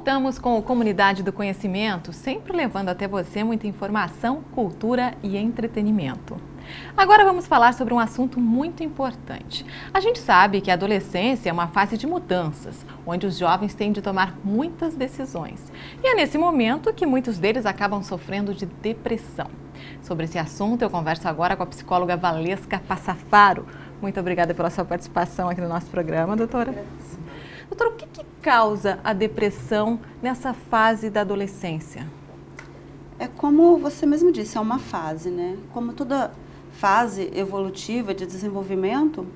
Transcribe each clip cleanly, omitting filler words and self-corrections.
voltamos com o Comunidade do Conhecimento, sempre levando até você muita informação, cultura e entretenimento. Agora vamos falar sobre um assunto muito importante. A gente sabe que a adolescência é uma fase de mudanças, onde os jovens têm de tomar muitas decisões. E é nesse momento que muitos deles acabam sofrendo de depressão. Sobre esse assunto eu converso agora com a psicóloga Valesca Passafaro. Muito obrigada pela sua participação aqui no nosso programa, doutora. Doutora, o que causa a depressão nessa fase da adolescência? É como você mesmo disse, é uma fase, né? Como toda fase evolutiva de desenvolvimento,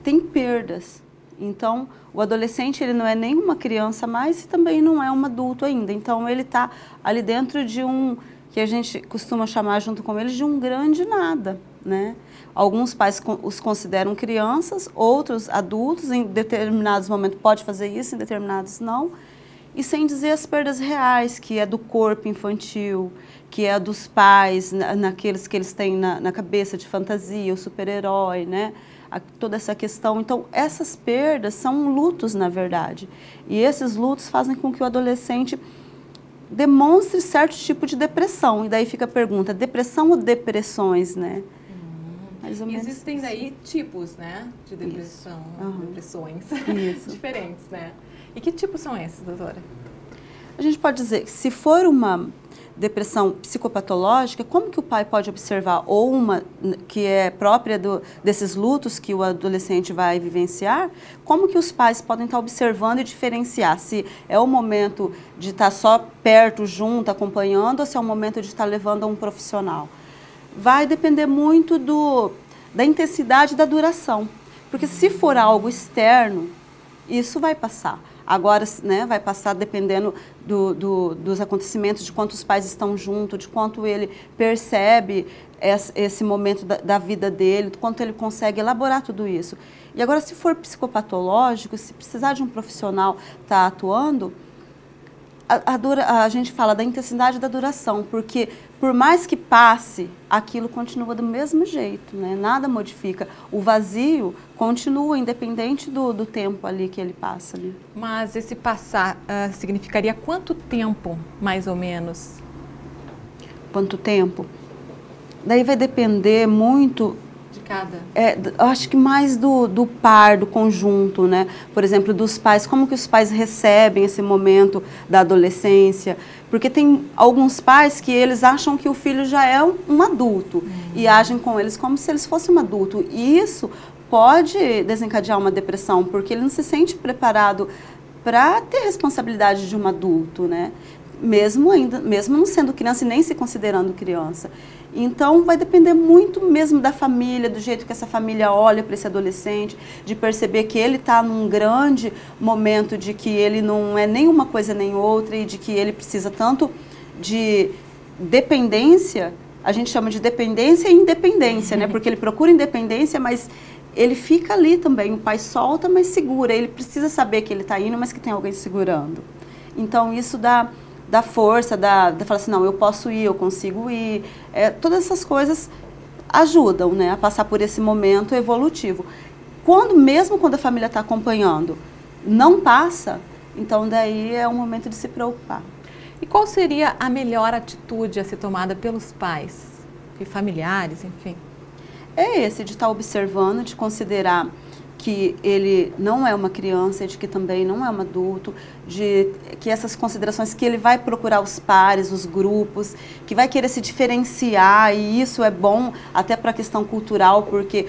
tem perdas. Então, o adolescente, ele não é nem uma criança mais e também não é um adulto ainda. Então, ele está ali dentro de um, que a gente costuma chamar junto com ele, de um grande nada, né? Alguns pais os consideram crianças, outros adultos, em determinados momentos pode fazer isso, em determinados não. E sem dizer as perdas reais, que é do corpo infantil, que é dos pais, naqueles que eles têm na cabeça de fantasia, o super-herói, né? Toda essa questão. Então, essas perdas são lutos, na verdade. E esses lutos fazem com que o adolescente demonstre certo tipo de depressão. E daí fica a pergunta, depressão ou depressões, né? Mais ou menos. Existem daí tipos, né, de depressão, depressões diferentes, né? E que tipos são esses, doutora? A gente pode dizer que se for uma depressão psicopatológica, como que o pai pode observar? Ou uma que é própria desses lutos que o adolescente vai vivenciar, como que os pais podem estar observando e diferenciar se é o momento de estar só perto, junto, acompanhando, ou se é o momento de estar levando a um profissional? Vai depender muito da intensidade e da duração. Porque se for algo externo, isso vai passar. Agora, né, vai passar dependendo dos acontecimentos, de quantos pais estão juntos, de quanto ele percebe esse momento da vida dele, de quanto ele consegue elaborar tudo isso. E agora, se for psicopatológico, se precisar de um profissional estar atuando, a gente fala da intensidade da duração, porque por mais que passe, aquilo continua do mesmo jeito, né? Nada modifica. O vazio continua, independente do tempo ali que ele passa. Ali. Mas esse passar significaria quanto tempo, mais ou menos? Quanto tempo? Daí vai depender muito... Cada. Eu acho que mais do par, do conjunto, né? Por exemplo, dos pais, como que os pais recebem esse momento da adolescência? Porque tem alguns pais que eles acham que o filho já é um adulto e agem com eles como se eles fossem um adulto. E isso pode desencadear uma depressão, porque ele não se sente preparado para ter responsabilidade de um adulto, né? Mesmo não sendo criança e nem se considerando criança. Então, vai depender muito mesmo da família, do jeito que essa família olha para esse adolescente, de perceber que ele está num grande momento de que ele não é nem uma coisa nem outra e de que ele precisa tanto de dependência, a gente chama de dependência e independência, né? Porque ele procura independência, mas ele fica ali também, o pai solta, mas segura, ele precisa saber que ele está indo, mas que tem alguém segurando. Então, isso dá força, de falar assim, não, eu posso ir, eu consigo ir. Todas essas coisas ajudam, né, a passar por esse momento evolutivo. Mesmo quando a família está acompanhando, não passa, então daí é um momento de se preocupar. E qual seria a melhor atitude a ser tomada pelos pais e familiares, enfim? É esse de estar observando, de considerar que ele não é uma criança, de que também não é um adulto, de que essas considerações que ele vai procurar os pares, os grupos, que vai querer se diferenciar, e isso é bom até para a questão cultural, porque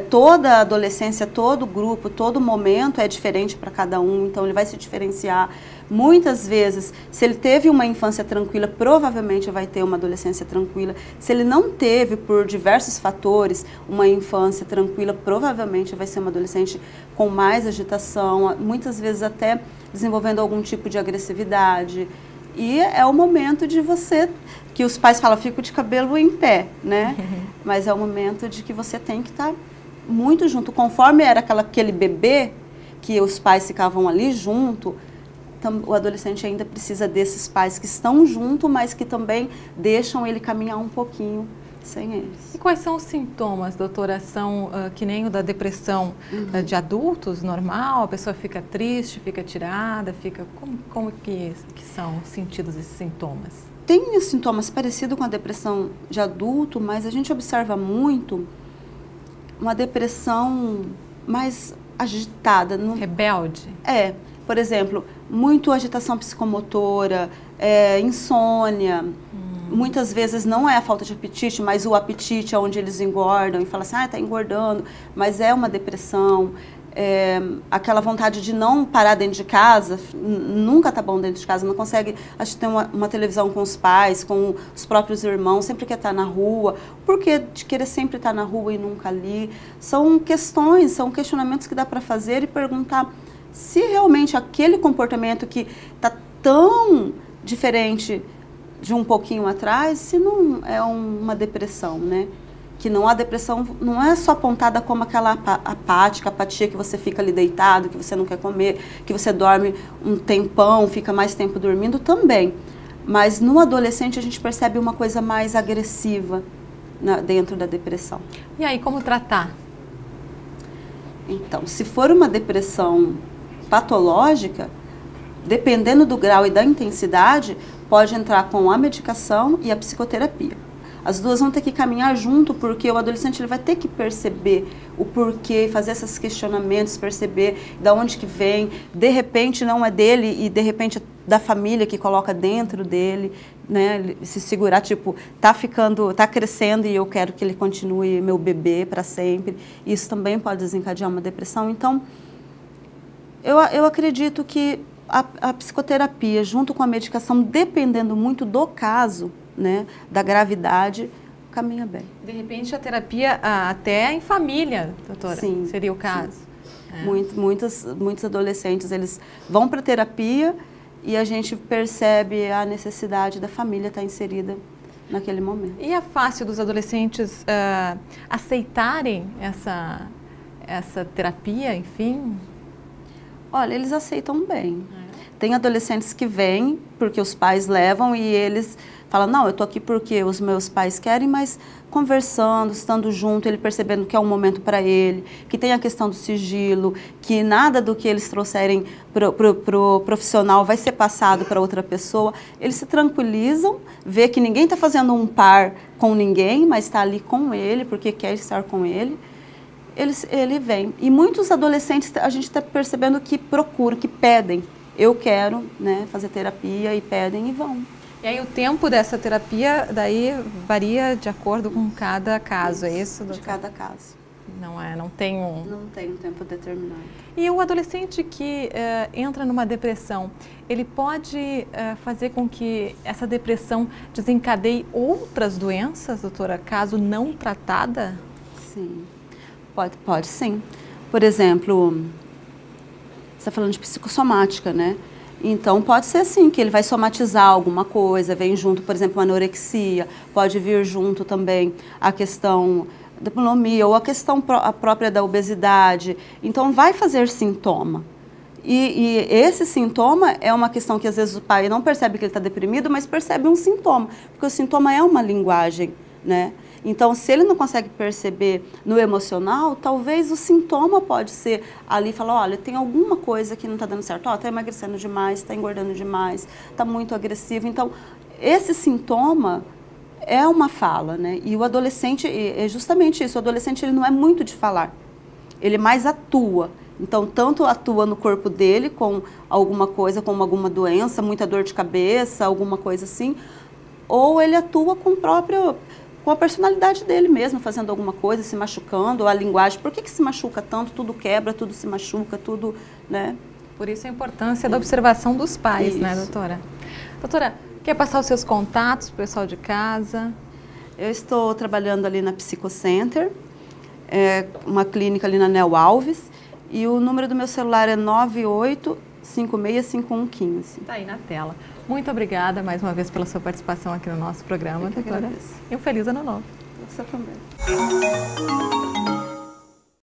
toda adolescência, todo grupo, todo momento é diferente para cada um, então ele vai se diferenciar. Muitas vezes, se ele teve uma infância tranquila, provavelmente vai ter uma adolescência tranquila. Se ele não teve, por diversos fatores, uma infância tranquila, provavelmente vai ser uma adolescente com mais agitação, muitas vezes até desenvolvendo algum tipo de agressividade. E é o momento de você, que os pais falam, fico de cabelo em pé, né? Mas é o momento de que você tem que estar muito junto. Conforme era aquele bebê, que os pais ficavam ali junto, o adolescente ainda precisa desses pais que estão junto, mas que também deixam ele caminhar um pouquinho sem eles. E quais são os sintomas, doutora? São que nem o da depressão de adultos, normal? A pessoa fica triste, fica tirada, fica... Como que são sentidos esses sintomas? Tem os sintomas parecidos com a depressão de adulto, mas a gente observa muito uma depressão mais agitada. Rebelde? Por exemplo, muito agitação psicomotora, insônia. Muitas vezes não é a falta de apetite, mas o apetite é onde eles engordam e falam assim, está engordando, mas é uma depressão. Aquela vontade de não parar dentro de casa, nunca tá bom dentro de casa, não consegue assistir uma televisão com os pais, com os próprios irmãos, sempre quer estar na rua. Por que de querer sempre estar na rua e nunca ali? São questões, são questionamentos que dá para fazer e perguntar se realmente aquele comportamento que está tão diferente de um pouquinho atrás, se não é uma depressão, né? Que não a depressão não é só apontada como aquela apatia que você fica ali deitado, que você não quer comer, que você dorme um tempão, fica mais tempo dormindo, também. Mas no adolescente a gente percebe uma coisa mais agressiva dentro da depressão. E aí, como tratar? Então, se for uma depressão patológica, dependendo do grau e da intensidade, pode entrar com a medicação e a psicoterapia. As duas vão ter que caminhar junto, porque o adolescente ele vai ter que perceber o porquê, fazer esses questionamentos, perceber de onde que vem. De repente não é dele e de repente é da família que coloca dentro dele, né? Se segurar, tipo, tá crescendo e eu quero que ele continue meu bebê para sempre. Isso também pode desencadear uma depressão. Então, eu acredito que a psicoterapia, junto com a medicação, dependendo muito do caso, né, da gravidade, caminha bem. De repente a terapia até em família, doutora, sim, seria o caso. Sim. Muitos adolescentes, eles vão para terapia e a gente percebe a necessidade da família estar inserida naquele momento. E é fácil dos adolescentes aceitarem essa terapia, enfim? Olha, eles aceitam bem. Tem adolescentes que vêm porque os pais levam e eles falam, não, eu estou aqui porque os meus pais querem, mas conversando, estando junto, ele percebendo que é um momento para ele, que tem a questão do sigilo, que nada do que eles trouxerem pro profissional vai ser passado para outra pessoa. Eles se tranquilizam, vê que ninguém está fazendo um par com ninguém, mas está ali com ele porque quer estar com ele. Ele vem. E muitos adolescentes, a gente está percebendo que procuram, que pedem. Eu quero, né, fazer terapia e pedem e vão. E aí o tempo dessa terapia daí varia de acordo com cada caso, é isso, doutora? De cada caso. Não tem um... Não tem um tempo determinado. E o adolescente que entra numa depressão, ele pode fazer com que essa depressão desencadeie outras doenças, doutora, caso não tratada? Sim, pode sim. Por exemplo, você está falando de psicossomática, né? Então, pode ser assim, que ele vai somatizar alguma coisa, vem junto, por exemplo, a anorexia, pode vir junto também a questão da bulimia ou a questão própria da obesidade. Então, vai fazer sintoma. E esse sintoma é uma questão que, às vezes, o pai não percebe que ele está deprimido, mas percebe um sintoma, porque o sintoma é uma linguagem, né? Então, se ele não consegue perceber no emocional, talvez o sintoma pode ser ali falar, olha, tem alguma coisa que não está dando certo. Ó, está emagrecendo demais, está engordando demais, está muito agressivo. Então, esse sintoma é uma fala, né? E o adolescente, é justamente isso, o adolescente ele não é muito de falar, ele mais atua. Então, tanto atua no corpo dele com alguma coisa, como alguma doença, muita dor de cabeça, alguma coisa assim, ou ele atua com a personalidade dele mesmo, fazendo alguma coisa, se machucando, a linguagem. Por que se machuca tanto? Tudo quebra, tudo se machuca, tudo, né? Por isso a importância da observação dos pais, né, doutora? Doutora, quer passar os seus contatos para o pessoal de casa? Eu estou trabalhando ali na Psicocenter, uma clínica ali na Nel Alves, e o número do meu celular é 98565115. Está aí na tela. Muito obrigada mais uma vez pela sua participação aqui no nosso programa, doutora. E um feliz ano novo. Você também.